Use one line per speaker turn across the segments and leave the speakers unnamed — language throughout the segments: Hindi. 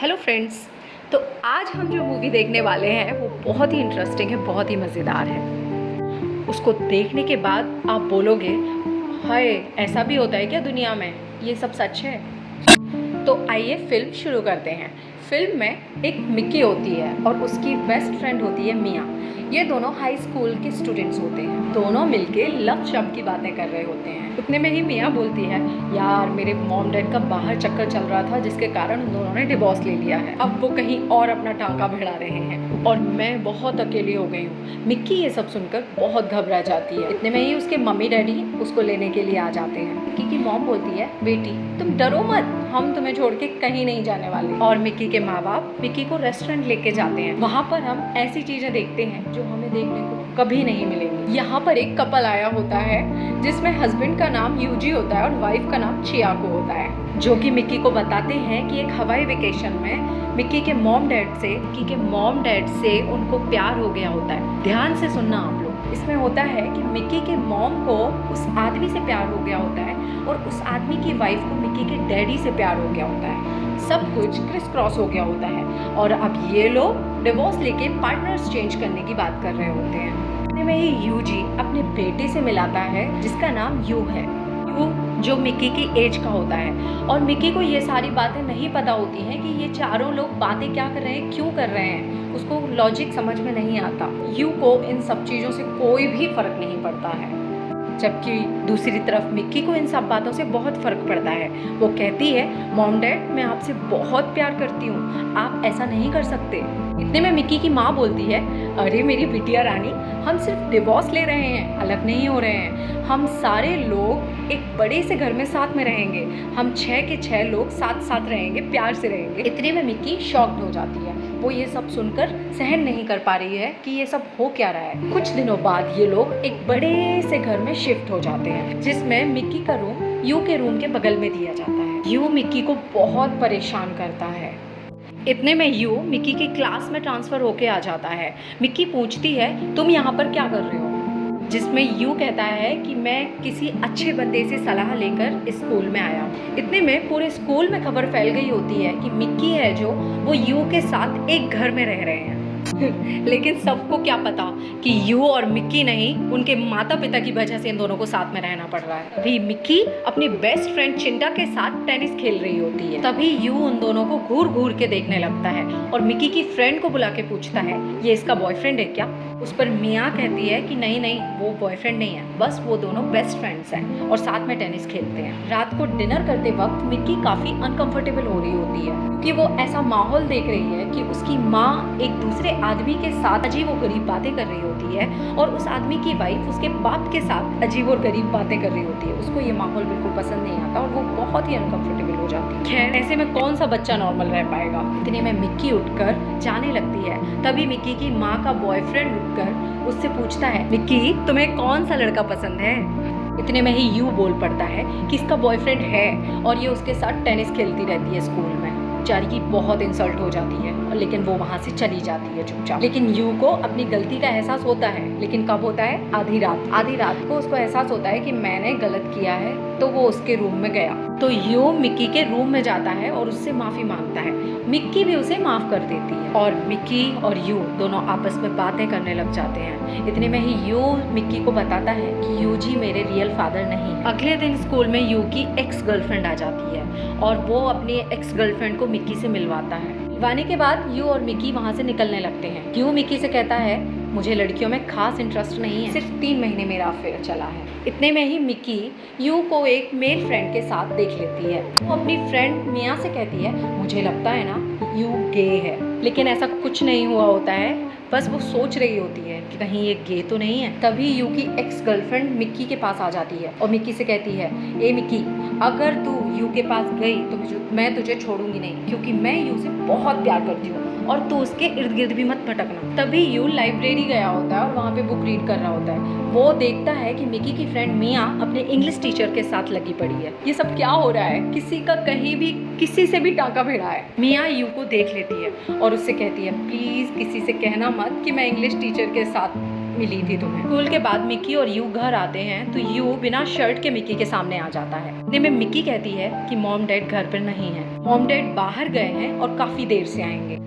Hello friends. तो आज हम जो मूवी देखने वाले हैं वो बहुत ही इंटरेस्टिंग है, बहुत ही मज़ेदार है। उसको देखने के बाद आप बोलोगे हाय, ऐसा भी होता है क्या दुनिया में, ये सब सच है। तो आइए फिल्म शुरू करते हैं। फिल्म में एक मिक्की होती है और उसकी बेस्ट फ्रेंड होती है मिया। ये दोनों हाई स्कूल के स्टूडेंट्स होते हैं। दोनों मिलके लव शब्द की बातें कर रहे होते हैं। उतने में ही मिया बोलती है, यार मेरे मॉम डैड का बाहर चक्कर चल रहा था जिसके कारण उन दोनों ने डिवोर्स ले लिया है। अब वो कहीं और अपना टांका भिड़ा रहे हैं और मैं बहुत अकेली हो गई हूँ। मिक्की ये सब सुनकर बहुत घबरा जाती है। इतने में ही उसके मम्मी डैडी उसको लेने के लिए आ जाते हैं। मिक्की की मॉम बोलती है, बेटी तुम डरो मत, हम तुम्हें छोड़ के कहीं नहीं जाने वाले। और मिक्की के माँ बाप मिक्की को रेस्टोरेंट लेके जाते हैं। वहाँ पर हम ऐसी चीजें देखते हैं जो हमें देखने को कभी नहीं मिलेंगी। यहाँ पर एक कपल आया होता है जिसमें हस्बैंड का नाम यूजी होता है और वाइफ का नाम चियाको होता है, जो कि मिक्की को बताते हैं कि एक हवाई वेकेशन में मिक्की के मॉम डैड से उनको प्यार हो गया होता है। ध्यान से सुनना आप लोग। इसमें होता है कि मिक्की के मॉम को उस आदमी से प्यार हो गया होता है और उस आदमी की वाइफ को मिक्की के डैडी से प्यार हो गया होता है। सब कुछ क्रिस क्रॉस हो गया होता है और अब ये लोग डिवोर्स लेके पार्टनर्स चेंज करने की बात कर रहे होते हैं। इतने में ही यूजी अपने बेटे से मिलाता है जिसका नाम यू है। यू जो मिक्की की एज का होता है और मिक्की को ये सारी बातें नहीं पता होती हैं कि ये चारों लोग बातें क्या कर रहे हैं, क्यों कर रहे हैं। उसको लॉजिक समझ में नहीं आता। यू को इन सब चीज़ों से कोई भी फर्क नहीं पड़ता है, जबकि दूसरी तरफ मिक्की को इन सब बातों से बहुत फ़र्क पड़ता है। वो कहती है, मॉम डैड मैं आपसे बहुत प्यार करती हूँ, आप ऐसा नहीं कर सकते। इतने में मिक्की की माँ बोलती है, अरे मेरी बिटिया रानी, हम सिर्फ डिवोर्स ले रहे हैं, अलग नहीं हो रहे हैं। हम सारे लोग एक बड़े से घर में साथ में रहेंगे। हम 6 के 6 लोग साथ साथ रहेंगे, प्यार से रहेंगे। इतने में मिक्की शॉक्ड हो जाती है। वो ये सब सुनकर सहन नहीं कर पा रही है कि ये सब हो क्या रहा है। कुछ दिनों बाद ये लोग एक बड़े से घर में शिफ्ट हो जाते हैं जिसमें मिक्की का रूम यू के रूम के बगल में दिया जाता है। यू मिक्की को बहुत परेशान करता है। इतने में यू मिक्की की क्लास में ट्रांसफ़र होके आ जाता है। मिक्की पूछती है, तुम यहाँ पर क्या कर रहे हो? जिसमें यू कहता है कि मैं किसी अच्छे बंदे से सलाह लेकर इस स्कूल में आया हूँ। इतने में पूरे स्कूल में खबर फैल गई होती है कि मिक्की है जो वो यू के साथ एक घर में रह रहे हैं। लेकिन सबको क्या पता कि यू और मिक्की नहीं, उनके माता पिता की वजह से इन दोनों को साथ में रहना पड़ रहा है। अभी मिक्की अपनी बेस्ट फ्रेंड चिंटा के साथ टेनिस खेल रही होती है। तभी यू उन दोनों को घूर घूर के देखने लगता है और मिक्की की फ्रेंड को बुला के पूछता है, ये इसका बॉयफ्रेंड है क्या? उस पर मिया कहती है कि नहीं नहीं, वो बॉयफ्रेंड नहीं है, बस वो दोनों बेस्ट फ्रेंड्स हैं और साथ में टेनिस खेलते हैं। रात को डिनर करते वक्त मिक्की काफ़ी अनकंफर्टेबल हो रही होती है क्योंकि वो ऐसा माहौल देख रही है कि उसकी माँ एक दूसरे आदमी के साथ अजीब और गरीब बातें कर रही होती है और उस आदमी की वाइफ उसके बाप के साथ अजीब और गरीब बातें कर रही होती है। उसको ये माहौल बिल्कुल पसंद नहीं आता और वो बहुत ही अनकंफर्टेबल हो जाती है। खैर, ऐसे में कौन सा बच्चा नॉर्मल रह पाएगा। इतने में मिक्की उठकर जाने लगती है। तभी मिक्की की माँ का बॉयफ्रेंड उठकर उससे पूछता है, मिक्की तुम्हें कौन सा लड़का पसंद है? इतने में ही यू बोल पड़ता है कि इसका बॉयफ्रेंड है और ये उसके साथ टेनिस खेलती रहती है स्कूल में। बेचारी की बहुत इंसल्ट हो जाती है लेकिन वो वहाँ से चली जाती है चुपचाप। लेकिन यू को अपनी गलती का एहसास होता है। लेकिन कब होता है? आधी रात को उसको एहसास होता है कि मैंने गलत किया है। तो वो उसके रूम में गया तो यू मिक्की के रूम में जाता है और उससे माफ़ी मांगता है। मिक्की भी उसे माफ़ कर देती है और मिक्की और यू दोनों आपस में बातें करने लग जाते हैं। इतने में ही यू मिक्की को बताता है कि यू जी मेरे रियल फादर नहीं। अगले दिन स्कूल में यू की एक्स गर्लफ्रेंड आ जाती है और वो अपनी एक्स गर्लफ्रेंड को मिक्की से मिलवाता है। मिलवाने के बाद यू और मिक्की वहाँ से निकलने लगते हैं। यू मिक्की से कहता है, मुझे लड़कियों में खास इंटरेस्ट नहीं है, सिर्फ 3 महीने मेरा अफेयर चला है। इतने में ही मिक्की यू को एक मेल फ्रेंड के साथ देख लेती है। वो अपनी फ्रेंड मिया से कहती है, मुझे लगता है ना यू गे है। लेकिन ऐसा कुछ नहीं हुआ होता है, बस वो सोच रही होती है कि कहीं ये गे तो नहीं है। तभी यू की एक्स गर्लफ्रेंड मिक्की के पास आ जाती है और मिक्की से कहती है, ए मिक्की, अगर तू यू के पास गई तो मैं तुझे छोड़ूंगी नहीं, क्योंकि मैं यू से बहुत प्यार करती हूँ और तू उसके इर्द गिर्द भी मत भटकना। तभी यू लाइब्रेरी गया होता है और वहाँ पे बुक रीड कर रहा होता है। वो देखता है कि मिक्की की फ्रेंड मिया अपने इंग्लिश टीचर के साथ लगी पड़ी है। ये सब क्या हो रहा है? किसी का कहीं भी किसी से भी टाँका भिड़ा है। मिया यू को देख लेती है और उससे कहती है, प्लीज़ किसी से कहना मत कि मैं इंग्लिश टीचर के साथ मिली थी तुम्हें। स्कूल के बाद मिक्की और यू घर आते हैं तो यू बिना शर्ट के मिक्की के सामने आ जाता है। इतने में मिक्की कहती है कि मॉम डैड घर पर नहीं है, मॉम डैड बाहर गए हैं और काफी देर से आएंगे।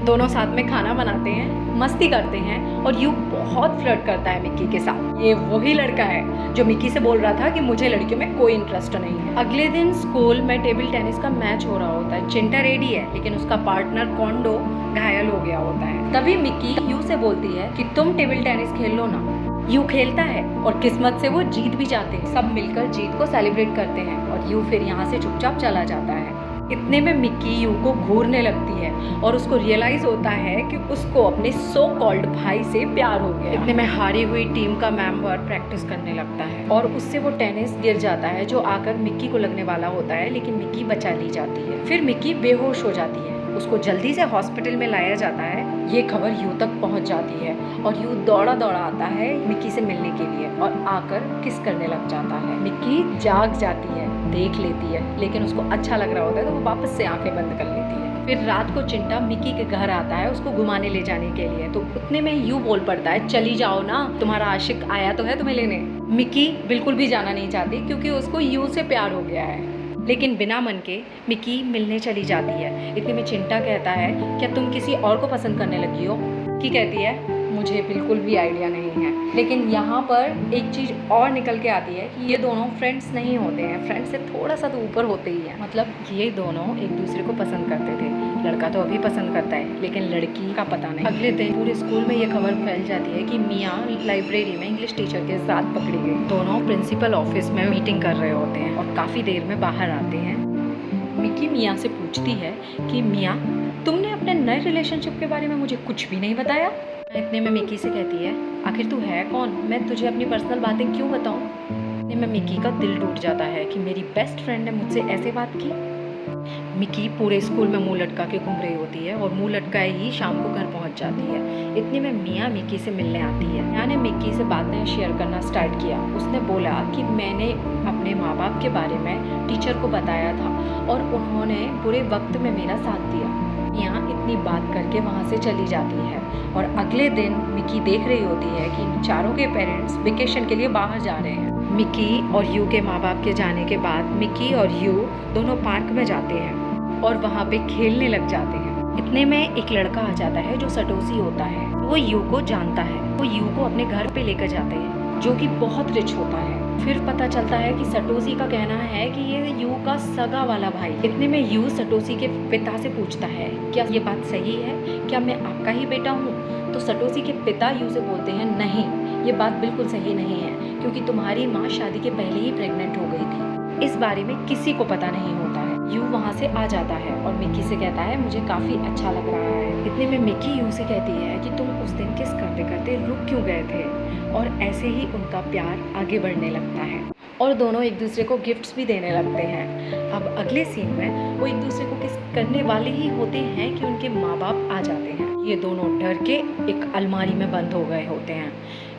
दोनों साथ में खाना बनाते हैं, मस्ती करते हैं और यू बहुत फ्लर्ट करता है मिक्की के साथ। ये वही लड़का है जो मिक्की से बोल रहा था कि मुझे लड़कियों में कोई इंटरेस्ट नहीं है। अगले दिन स्कूल में टेबल टेनिस का मैच हो रहा होता है। चिंटा रेडी है लेकिन उसका पार्टनर कोंडो घायल हो गया होता है। तभी मिक्की यू से बोलती है कि तुम टेबल टेनिस खेल लो ना। यू खेलता है और किस्मत से वो जीत भी जाते हैं। सब मिलकर जीत को सेलिब्रेट करते हैं और यू फिर यहाँ से चुपचाप चला जाता है। इतने में मिक्की यू को घूरने लगती है और उसको रियलाइज होता है कि उसको अपने सो कॉल्ड भाई से प्यार हो गया। इतने में हारी हुई टीम का मेंबर प्रैक्टिस करने लगता है और उससे वो टेनिस गिर जाता है जो आकर मिक्की को लगने वाला होता है, लेकिन मिक्की बचा ली जाती है। फिर मिक्की बेहोश हो जाती है, उसको जल्दी से हॉस्पिटल में लाया जाता है। ये खबर यू तक पहुंच जाती है और यू दौड़ा दौड़ा आता है मिक्की से मिलने के लिए और आकर किस करने लग जाता है। मिक्की जाग जाती है, देख लेती है, लेकिन उसको अच्छा लग रहा होता है तो वो वापस से आंखें बंद कर लेती है। फिर रात को चिंटा मिक्की के घर आता है उसको घुमाने ले जाने के लिए, तो उतने में यू बोल पड़ता है चली जाओ ना, तुम्हारा आशिक आया तो है तुम्हें लेने। मिक्की बिल्कुल भी जाना नहीं चाहती क्योंकि उसको यू से प्यार हो गया है, लेकिन बिना मन के मिक्की मिलने चली जाती है। इतने में चिंटा कहता है क्या तुम किसी और को पसंद करने लगी हो? मिक्की कहती है मुझे बिल्कुल भी आइडिया नहीं है। लेकिन यहाँ पर एक चीज़ और निकल के आती है कि ये दोनों फ्रेंड्स नहीं होते हैं, फ्रेंड्स से थोड़ा सा तो ऊपर होते ही हैं। मतलब ये दोनों एक दूसरे को पसंद करते थे। लड़का तो अभी पसंद करता है लेकिन लड़की का पता नहीं। अगले दिन पूरे स्कूल में ये खबर फैल जाती है कि मिया लाइब्रेरी में इंग्लिश टीचर के साथ पकड़ी गई। दोनों प्रिंसिपल ऑफिस में मीटिंग कर रहे होते हैं और काफ़ी देर में बाहर आते हैं। मिक्की मिया से पूछती है कि मिया तुमने अपने नए रिलेशनशिप के बारे में मुझे कुछ भी नहीं बताया। इतने में मिक्की से कहती है आखिर तू है कौन, मैं तुझे अपनी पर्सनल बातें क्यों बताऊं। इतने में मिक्की का दिल टूट जाता है कि मेरी बेस्ट फ्रेंड ने मुझसे ऐसे बात की। मिक्की पूरे स्कूल में मुंह लटका के घूम रही होती है और मुंह लटकाए ही शाम को घर पहुंच जाती है। इतने में मिया मिक्की से मिलने आती है। मिया ने मिक्की से बातें शेयर करना स्टार्ट किया। उसने बोला कि मैंने अपने माँ बाप के बारे में टीचर को बताया था और उन्होंने बुरे वक्त में मेरा साथ दिया। मिया इतनी बात करके वहाँ से चली जाती है और अगले दिन मिक्की देख रही होती है कि चारों के पेरेंट्स वेकेशन के लिए बाहर जा रहे हैं। मिक्की और यू के माँ बाप के जाने के बाद मिक्की और यू दोनों पार्क में जाते हैं और वहाँ पे खेलने लग जाते हैं। इतने में एक लड़का आ जाता है जो सटोसी होता है। वो यू को जानता है, वो यू को अपने घर पे लेकर जाते हैं जो कि बहुत रिच होता है। फिर पता चलता है कि सटोसी का कहना है कि ये यू का सगा वाला भाई। इतने में यू सटोसी के पिता से पूछता है क्या ये बात सही है, क्या मैं आपका ही बेटा हूँ? तो सटोसी के पिता यू से बोलते हैं नहीं, ये बात बिल्कुल सही नहीं है क्योंकि तुम्हारी माँ शादी के पहले ही प्रेग्नेंट हो गई थी। इस बारे में किसी को पता नहीं होता है। यू वहाँ से आ जाता है और मिक्की से कहता है मुझे काफ़ी अच्छा लग रहा है। इतने में मिक्की यू से कहती है कि तुम उस दिन किस करते करते रुक क्यों गए थे, और ऐसे ही उनका प्यार आगे बढ़ने लगता है और दोनों एक दूसरे को गिफ्ट्स भी देने लगते हैं। अब अगले सीन में वो एक दूसरे को किस करने वाले ही होते हैं कि उनके माँ बाप आ जाते हैं। ये दोनों डर के एक अलमारी में बंद हो गए होते हैं।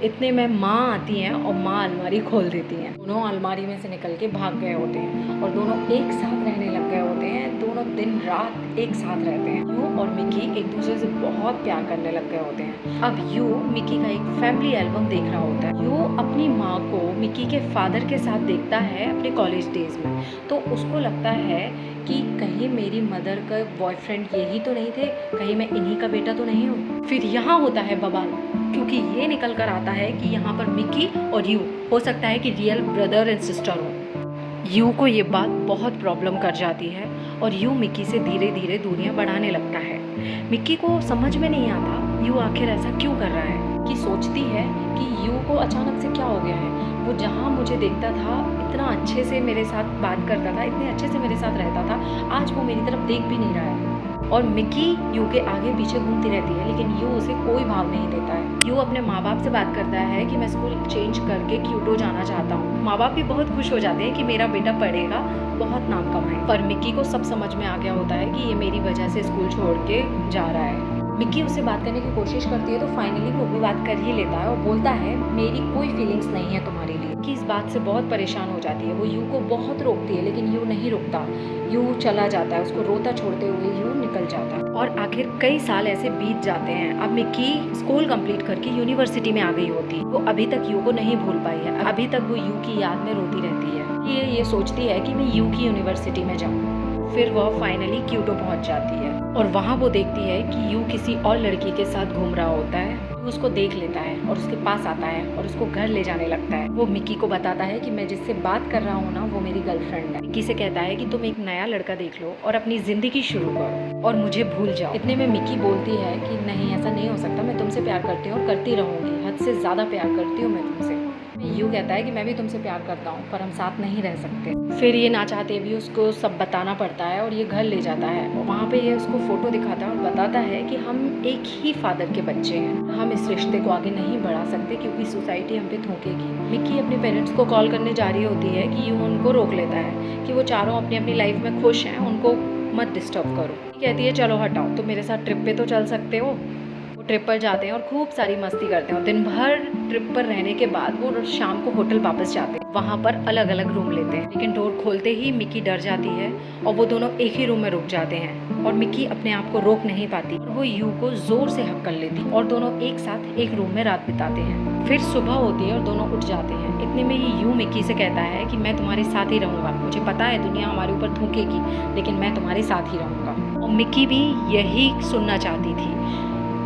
इतने में माँ आती हैं और माँ अलमारी खोल देती हैं। दोनों अलमारी में से निकल के भाग गए होते हैं और दोनों एक साथ रहने लग गए होते हैं। दोनों दिन रात एक साथ रहते हैं। यू और मिक्की एक दूसरे से बहुत प्यार करने लग गए होते हैं। अब यू मिक्की का एक फैमिली एल्बम देख रहा होता है। यू अपनी माँ को मिक्की के फादर के साथ देखता है अपने कॉलेज डेज में, तो उसको लगता है कि कहीं मेरी मदर का बॉयफ्रेंड यही तो नहीं थे, कहीं मैं इन्हीं का बेटा तो नहीं हूँ। फिर यहाँ होता है बवाल क्योंकि ये निकल कर आता है कि यहाँ पर मिक्की और यू हो सकता है कि रियल ब्रदर एंड सिस्टर हो। यू को ये बात बहुत प्रॉब्लम कर जाती है और यू मिक्की से धीरे धीरे दूरियां बढ़ाने लगता है। मिक्की को समझ में नहीं आता यू आखिर ऐसा क्यों कर रहा है। कि सोचती है कि यू को अचानक से क्या हो गया है। वो जहाँ मुझे देखता था इतना अच्छे से मेरे साथ बात करता था, इतने अच्छे से मेरे साथ रहता था, आज वो मेरी तरफ देख भी नहीं रहा है। और मिक्की यू के आगे पीछे घूमती रहती है लेकिन यू उसे कोई भाव नहीं देता है। यू अपने माँ बाप से बात करता है कि मैं स्कूल चेंज करके क्यूटो जाना चाहता हूँ। माँ बाप भी बहुत खुश हो जाते हैं कि मेरा बेटा पढ़ेगा, बहुत नाम कमाए। पर मिक्की को सब समझ में आ गया होता है कि ये मेरी वजह से स्कूल छोड़ के जा रहा है। मिक्की उससे बात करने की कोशिश करती है तो फाइनली वो भी बात कर ही लेता है और बोलता है मेरी कोई फीलिंग्स नहीं है तुम्हारे लिए। कि इस बात से बहुत परेशान हो जाती है। वो यू को बहुत रोकती है लेकिन यू नहीं रुकता। यू चला जाता है, उसको रोता छोड़ते हुए यू निकल जाता है। और आखिर कई साल ऐसे बीत जाते हैं। अब मिक्की स्कूल कंप्लीट करके यूनिवर्सिटी में आ गई होती है। वो अभी तक यू को नहीं भूल पाई है। अभी तक वो यू की याद में रोती रहती है। ये सोचती है कि मैं यू की यूनिवर्सिटी में जाऊँ। फिर वह फाइनली क्योटो पहुंच जाती है और वहाँ वो देखती है कि यू किसी और लड़की के साथ घूम रहा होता है। यू उसको देख लेता है और उसके पास आता है और उसको घर ले जाने लगता है। वो मिक्की को बताता है कि मैं जिससे बात कर रहा हूँ ना, वो मेरी गर्लफ्रेंड है। मिक्की से कहता है कि तुम एक नया लड़का देख लो और अपनी जिंदगी शुरू करो और मुझे भूल जाओ। इतने में मिक्की बोलती है कि नहीं, ऐसा नहीं हो सकता, मैं तुमसे प्यार करती हूँ और करती रहूँगी, हद से ज़्यादा प्यार करती हूँ मैं तुमसे। यू कहता है कि मैं भी तुमसे प्यार करता हूँ, पर हम साथ नहीं रह सकते। फिर ये ना चाहते भी उसको सब बताना पड़ता है और ये घर ले जाता है और वहाँ पे ये उसको फ़ोटो दिखाता है और बताता है कि हम एक ही फादर के बच्चे हैं, हम इस रिश्ते को आगे नहीं बढ़ा सकते क्योंकि सोसाइटी हम पे थूकेगी। मिक्की अपने पेरेंट्स को कॉल करने जा रही होती है कि यू उनको रोक लेता है कि वो चारों अपनी अपनी लाइफ में खुश हैं, उनको मत डिस्टर्ब करो। कहती है चलो हटाओ, तो मेरे साथ ट्रिप पे तो चल सकते हो। ट्रिप पर जाते हैं और खूब सारी मस्ती करते हैं और दिन भर ट्रिप पर रहने के बाद वो शाम को होटल वापस जाते हैं। वहाँ पर अलग अलग रूम लेते हैं, लेकिन डोर खोलते ही मिक्की डर जाती है और वो दोनों एक ही रूम में रुक जाते हैं और मिक्की अपने आप को रोक नहीं पाती और वो यू को जोर से हक कर लेती और दोनों एक साथ एक रूम में रात बिताते हैं। फिर सुबह होती है और दोनों उठ जाते हैं। इतने में ही यू मिक्की से कहता है कि मैं तुम्हारे साथ ही रहूँगा, मुझे पता है दुनिया हमारे ऊपर थूकेगी, लेकिन मैं तुम्हारे साथ ही रहूँगा। और मिक्की भी यही सुनना चाहती थी।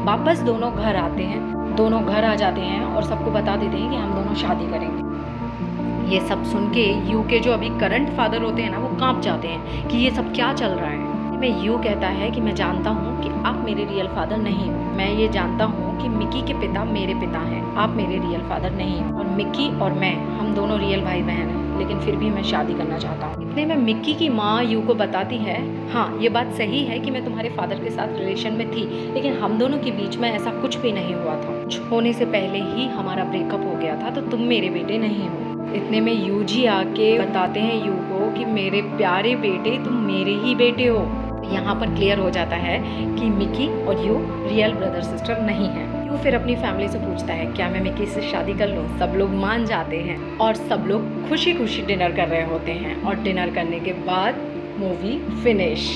वापस दोनों घर आते हैं, दोनों घर आ जाते हैं और सबको बता देते हैं कि हम दोनों शादी करेंगे। ये सब सुन के यू के जो अभी करंट फादर होते हैं ना, वो कांप जाते हैं कि ये सब क्या चल रहा है। मैं यू कहता है कि मैं जानता हूँ कि आप मेरे रियल फादर नहीं हो, मैं ये जानता हूँ कि मिक्की के पिता मेरे पिता हैं, आप मेरे रियल फादर नहीं हो, और मिक्की और मैं हम दोनों रियल भाई बहन हैं, लेकिन फिर भी मैं शादी करना चाहता हूँ। इतने में मिक्की की माँ यू को बताती है, हाँ ये बात सही है कि मैं तुम्हारे फादर के साथ रिलेशन में थी, लेकिन हम दोनों के बीच में ऐसा कुछ भी नहीं हुआ था, होने से पहले ही हमारा ब्रेकअप हो गया था, तो तुम मेरे बेटे नहीं हो। इतने में यू जी आके बताते हैं यू को कि मेरे प्यारे बेटे, तुम मेरे ही बेटे हो। यहाँ पर क्लियर हो जाता है कि मिक्की और यू रियल ब्रदर सिस्टर नहीं है। यू फिर अपनी फैमिली से पूछता है क्या मैं मिक्की से शादी कर लूँ। सब लोग मान जाते हैं और सब लोग खुशी खुशी डिनर कर रहे होते हैं और डिनर करने के बाद मूवी फिनिश।